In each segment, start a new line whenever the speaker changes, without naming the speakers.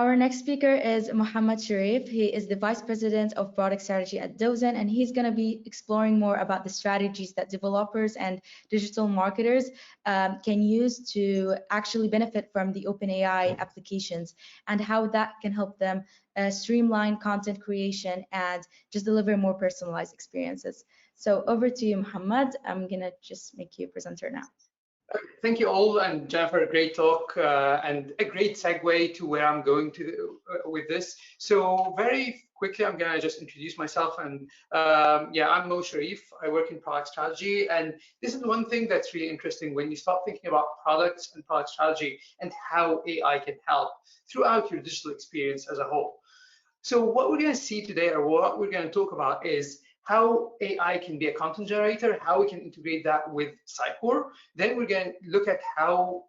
Our next speaker is Mohamed Cherif. He is the Vice President of Product Strategy at Dozen, and he's going to be exploring more about the strategies that developers and digital marketers can use to actually benefit from the OpenAI applications and how that can help them streamline content creation and just deliver more personalized experiences. So over to you, Mohamed. I'm going to just make you a presenter now.
Thank you all, and Jennifer, a great talk and a great segue to where I'm going to with this. So very quickly, I'm gonna just introduce myself, and yeah, I'm Mo Cherif. I work in product strategy, and this is one thing that's really interesting when you start thinking about products and product strategy and how AI can help throughout your digital experience as a whole. So what we're gonna see today, or what we're gonna talk about, is how AI can be a content generator, how we can integrate that with Sitecore. Then we're going to look at how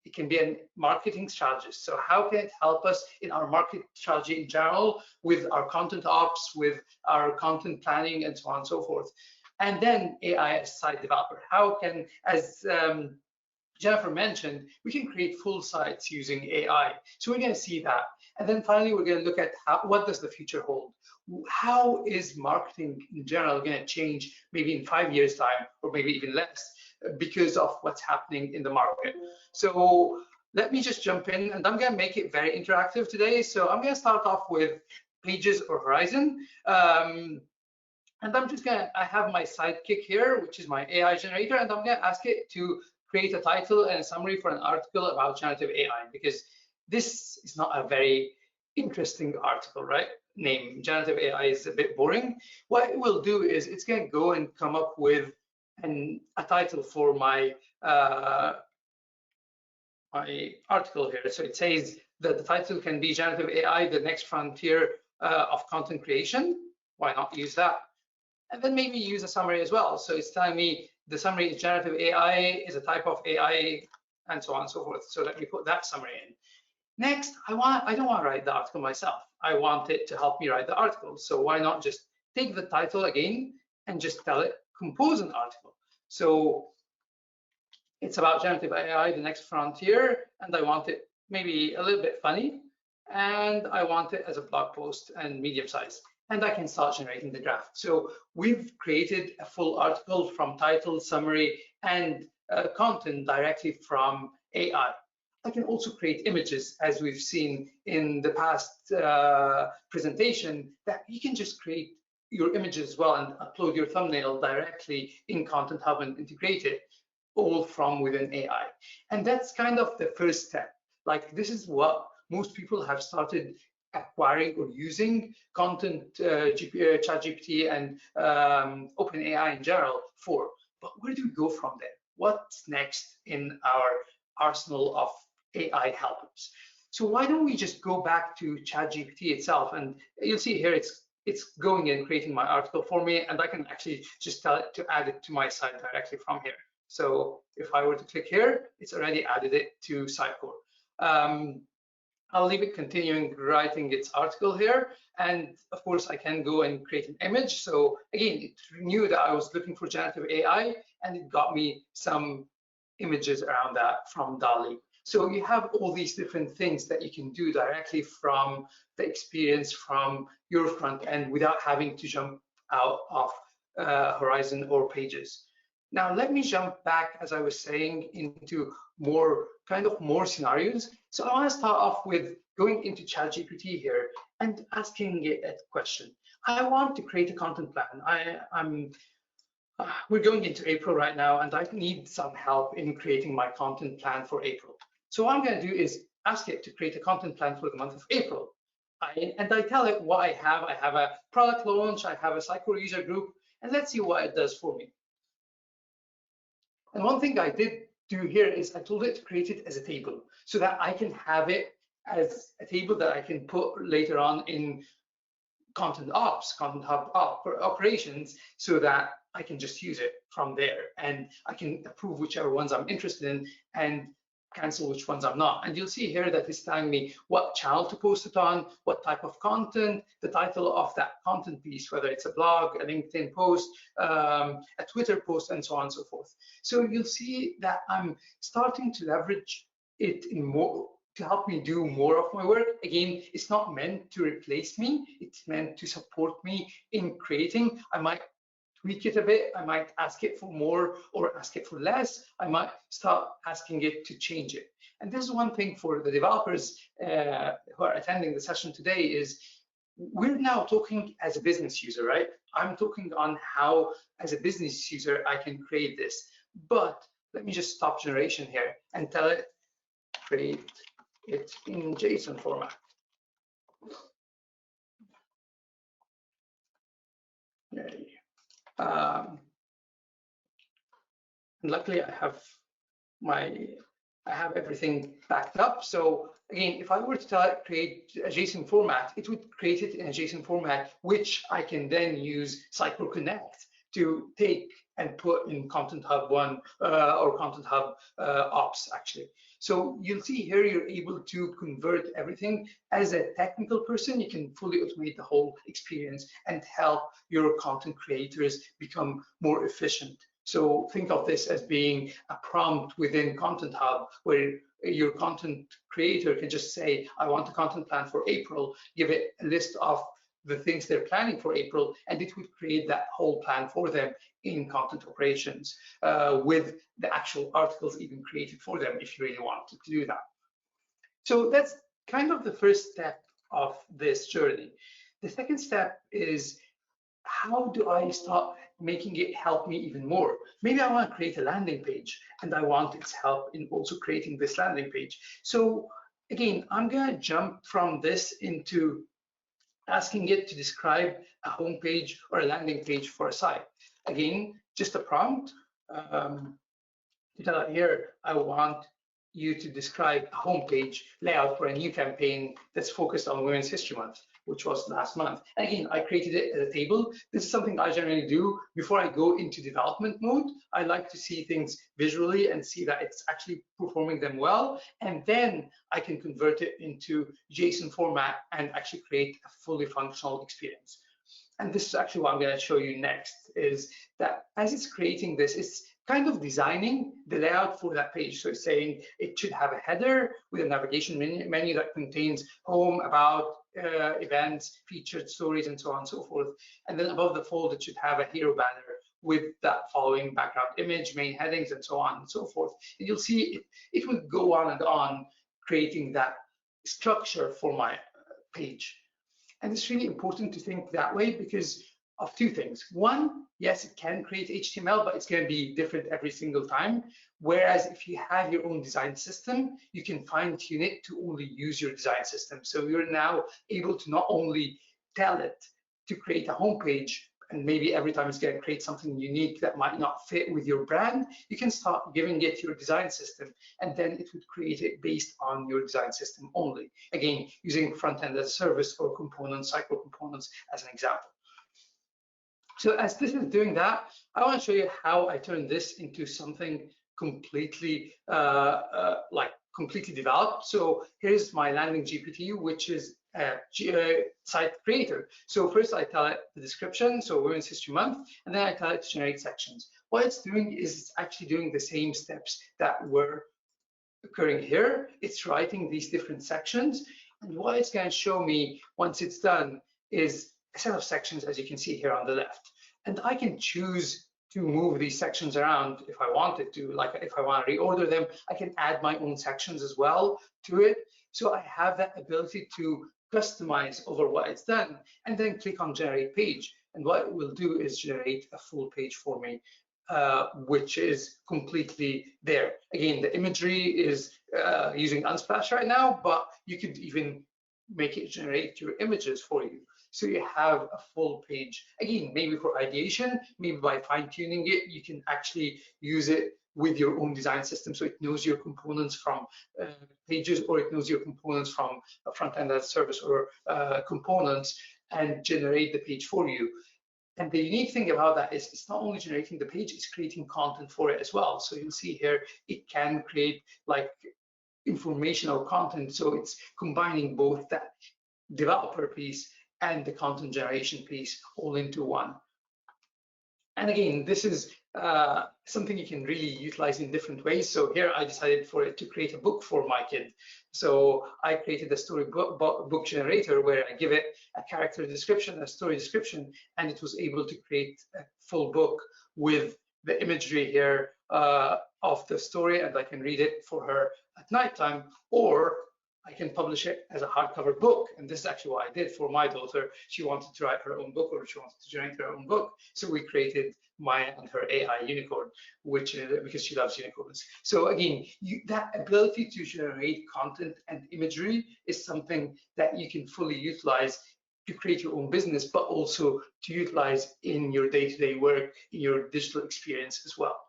it can be a marketing strategist. So how can it help us in our market strategy in general, with our content ops, with our content planning, and so on and so forth. And then AI as a site developer. How can, as Jennifer mentioned, we can create full sites using AI. So we're going to see that. And then finally, we're going to look at what does the future hold? How is marketing in general going to change maybe in 5 years' time, or maybe even less, because of what's happening in the market? So let me just jump in, and I'm going to make it very interactive today. So I'm going to start off with Pages or Horizon. And I'm just going to, I have my sidekick here, which is my AI generator, and I'm going to ask it to create a title and a summary for an article about generative AI, because this is not a very interesting article, right? Name generative AI is a bit boring. What it will do is it's going to go and come up with a title for my my article here. So it says that the title can be Generative AI, the next frontier of content creation. Why not use that? And then maybe use a summary as well. So it's telling me the summary is generative AI is a type of AI, and so on and so forth. So let me put that summary in. Next, I don't want to write the article myself. I want it to help me write the article. So why not just take the title again and just tell it compose an article. So it's about generative AI, the next frontier, and I want it maybe a little bit funny, and I want it as a blog post and medium size. And I can start generating the draft. So we've created a full article from title, summary, and content directly from AI. I can also create images, as we've seen in the past presentation, that you can just create your images as well and upload your thumbnail directly in Content Hub and integrate it all from within AI. And that's kind of the first step. Like, this is what most people have started acquiring or using content, ChatGPT and OpenAI in general for. But where do we go from there? What's next in our arsenal of AI helpers? So why don't we just go back to ChatGPT itself, and you'll see here it's going and creating my article for me, and I can actually just tell it to add it to my site directly from here. So if I were to click here, it's already added it to Sitecore. I'll leave it continuing writing its article here, and of course I can go and create an image. So again, it knew that I was looking for generative AI, and it got me some images around that from DALL-E. So you have all these different things that you can do directly from the experience from your front end without having to jump out of Horizon or Pages. Now let me jump back, as I was saying, into more scenarios. So I want to start off with going into ChatGPT here and asking it a question. I want to create a content plan. We're going into April right now, and I need some help in creating my content plan for April. So what I'm going to do is ask it to create a content plan for the month of April. And I tell it what I have. I have a product launch, I have a Sitecore user group, and let's see what it does for me. And one thing I did do here is I told it to create it as a table so that I can have it as a table that I can put later on in Content Ops, Content Hub operations, so that I can just use it from there, and I can approve whichever ones I'm interested in and cancel which ones I'm not. And you'll see here that it's telling me what channel to post it on, what type of content, the title of that content piece, whether it's a blog, a LinkedIn post, a Twitter post, and so on and so forth. So you'll see that I'm starting to leverage it to help me do more of my work. Again, it's not meant to replace me. It's meant to support me in creating. I might tweak it a bit. I might ask it for more or ask it for less. I might start asking it to change it. And this is one thing for the developers who are attending the session today is we're now talking as a business user, right? I'm talking on how, as a business user, I can create this. But let me just stop generation here and tell it, create it in JSON format. And luckily, I have everything backed up. So again, if I were to create a JSON format, it would create it in a JSON format, which I can then use Cycle Connect to take and put in Content Hub 1 or Content Hub Ops, actually. So you'll see here, you're able to convert everything. As a technical person, you can fully automate the whole experience and help your content creators become more efficient. So think of this as being a prompt within Content Hub, where your content creator can just say, I want a content plan for April, give it a list of the things they're planning for April, and it would create that whole plan for them in content operations with the actual articles even created for them if you really wanted to do that. So that's kind of the first step of this journey. The second step is, how do I start making it help me even more? Maybe I want to create a landing page and I want its help in also creating this landing page. So again, I'm going to jump from this into asking it to describe a home page or a landing page for a site. Again, just a prompt. To tell it here, I want you to describe a homepage layout for a new campaign that's focused on Women's History Month, which was last month. And again, I created it as a table. This is something I generally do before I go into development mode. I like to see things visually and see that it's actually performing them well. And then I can convert it into JSON format and actually create a fully functional experience. And this is actually what I'm going to show you next, is that as it's creating this, it's kind of designing the layout for that page. So it's saying it should have a header with a navigation menu that contains home, about, events, featured stories, and so on and so forth. And then above the fold, it should have a hero banner with that following background image, main headings, and so on and so forth. And you'll see it would go on and on creating that structure for my page. And it's really important to think that way because of two things. One, yes, it can create HTML, but it's going to be different every single time. Whereas if you have your own design system, you can fine tune it to only use your design system. So you're now able to not only tell it to create a homepage, and maybe every time it's going to create something unique that might not fit with your brand, you can start giving it your design system, and then it would create it based on your design system only. Again, using front-end as a service or components, cycle components as an example. So as this is doing that, I want to show you how I turn this into something completely completely developed. So here's my landing GPT, which is a site creator. So first I tell it the description, so Women's History Month, and then I tell it to generate sections. What it's doing is it's actually doing the same steps that were occurring here. It's writing these different sections, and what it's going to show me once it's done is a set of sections, as you can see here on the left. And I can choose to move these sections around if I wanted to. Like if I want to reorder them, I can add my own sections as well to it. So I have that ability to customize over what it's done, and then click on generate page. And what it will do is generate a full page for me, which is completely there. Again, the imagery is using Unsplash right now, but you could even make it generate your images for you. So you have a full page. Again, maybe for ideation, maybe by fine-tuning it, you can actually use it with your own design system, so it knows your components from pages, or it knows your components from a front-end as a service or components, and generate the page for you. And the unique thing about that is it's not only generating the page, it's creating content for it as well. So you'll see here, it can create like informational content. So it's combining both that developer piece and the content generation piece all into one. And again, this is something you can really utilize in different ways. So here I decided for it to create a book for my kid. So I created a story book generator where I give it a character description, a story description, and it was able to create a full book with the imagery here of the story, and I can read it for her at nighttime, or I can publish it as a hardcover book. And this is actually what I did for my daughter. She wanted to write her own book, or she wanted to generate her own book. So we created Maya and her AI unicorn, which because she loves unicorns. So again, that ability to generate content and imagery is something that you can fully utilize to create your own business, but also to utilize in your day-to-day work, in your digital experience as well.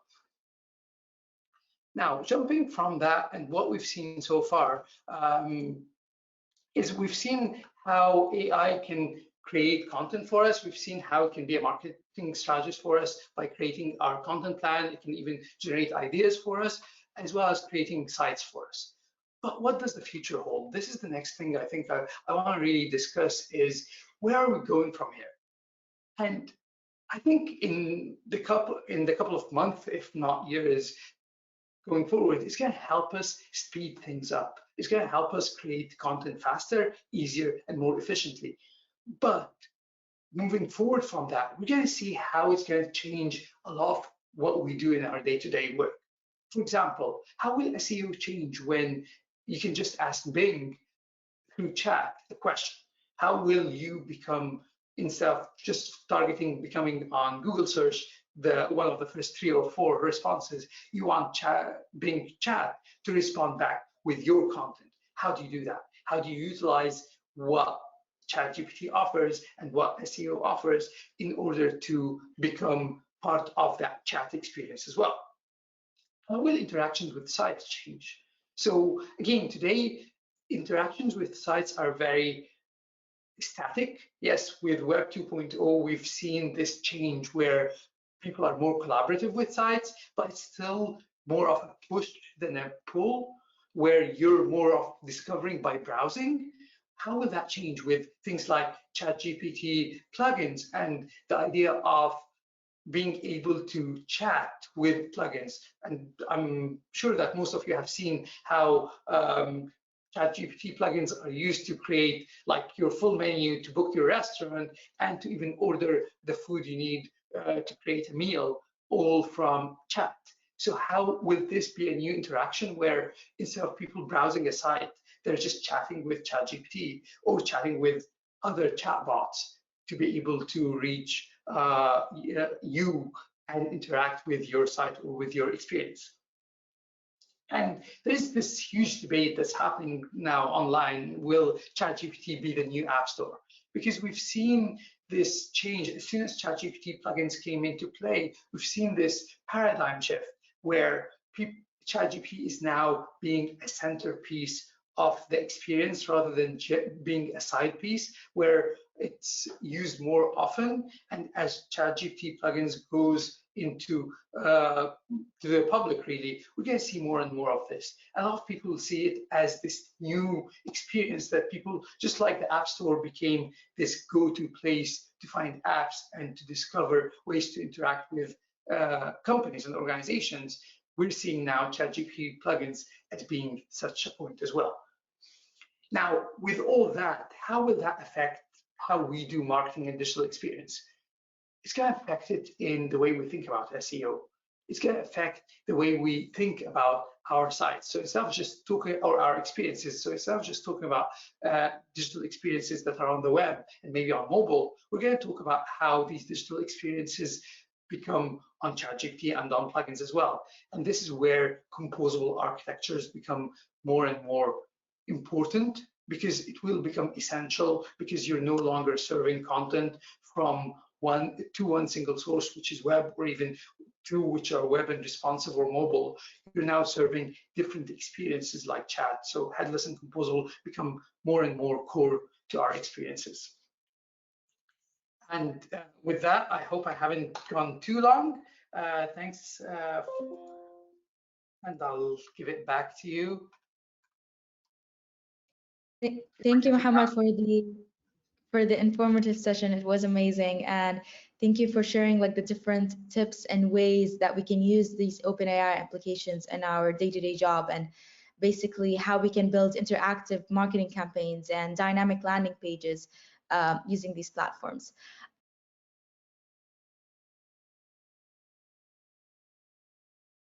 Now, jumping from that and what we've seen so far is we've seen how AI can create content for us. We've seen how it can be a marketing strategist for us by creating our content plan. It can even generate ideas for us, as well as creating sites for us. But what does the future hold? This is the next thing I think I want to really discuss is where are we going from here? And I think in the couple of months, if not years, going forward, it's going to help us speed things up. It's going to help us create content faster, easier, and more efficiently. But moving forward from that, we're going to see how it's going to change a lot of what we do in our day-to-day work. For example, how will SEO change when you can just ask Bing through chat the question? How will you become, instead of just targeting becoming on Google search, one of the first 3 or 4 responses, you want Bing chat to respond back with your content? How do you do that? How do you utilize what ChatGPT offers and what SEO offers in order to become part of that chat experience as well? How will interactions with sites change? So again, today, interactions with sites are very static. Yes, with Web 2.0, we've seen this change where people are more collaborative with sites, but it's still more of a push than a pull, where you're more of discovering by browsing. How will that change with things like ChatGPT plugins and the idea of being able to chat with plugins? And I'm sure that most of you have seen how ChatGPT plugins are used to create like your full menu, to book your restaurant, and to even order the food you need to create a meal, all from chat. So how will this be a new interaction where instead of people browsing a site, they're just chatting with ChatGPT or chatting with other chatbots to be able to reach you and interact with your site or with your experience? And there's this huge debate that's happening now online. Will ChatGPT be the new App Store? Because we've seen this change. As soon as ChatGPT plugins came into play, we've seen this paradigm shift where ChatGPT is now being a centerpiece of the experience rather than being a side piece, where it's used more often. And as ChatGPT plugins goes into to the public, really, we're going to see more and more of this. A lot of people see it as this new experience that people, just like the App Store became this go-to place to find apps and to discover ways to interact with companies and organizations, we're seeing now ChatGPT plugins as being such a point as well. Now, with all that, how will that affect how we do marketing and digital experience? It's going to affect it in the way we think about SEO. It's going to affect the way we think about our sites. So instead of just talking, or our experiences, so instead of just talking about digital experiences that are on the web and maybe on mobile, we're going to talk about how these digital experiences become on ChatGPT and on plugins as well. And this is where composable architectures become more and more important, because it will become essential, because you're no longer serving content from one single source, which is web, or even two which are web and responsive or mobile. You're now serving different experiences like chat. So headless and composable become more and more core to our experiences. And with that, I hope I haven't gone too long. Thanks, and I'll give it back to you.
Thank you, Mohamed, for the informative session. It was amazing. And Thank you for sharing like the different tips and ways that we can use these OpenAI applications in our day-to-day job, and basically how we can build interactive marketing campaigns and dynamic landing pages using these platforms.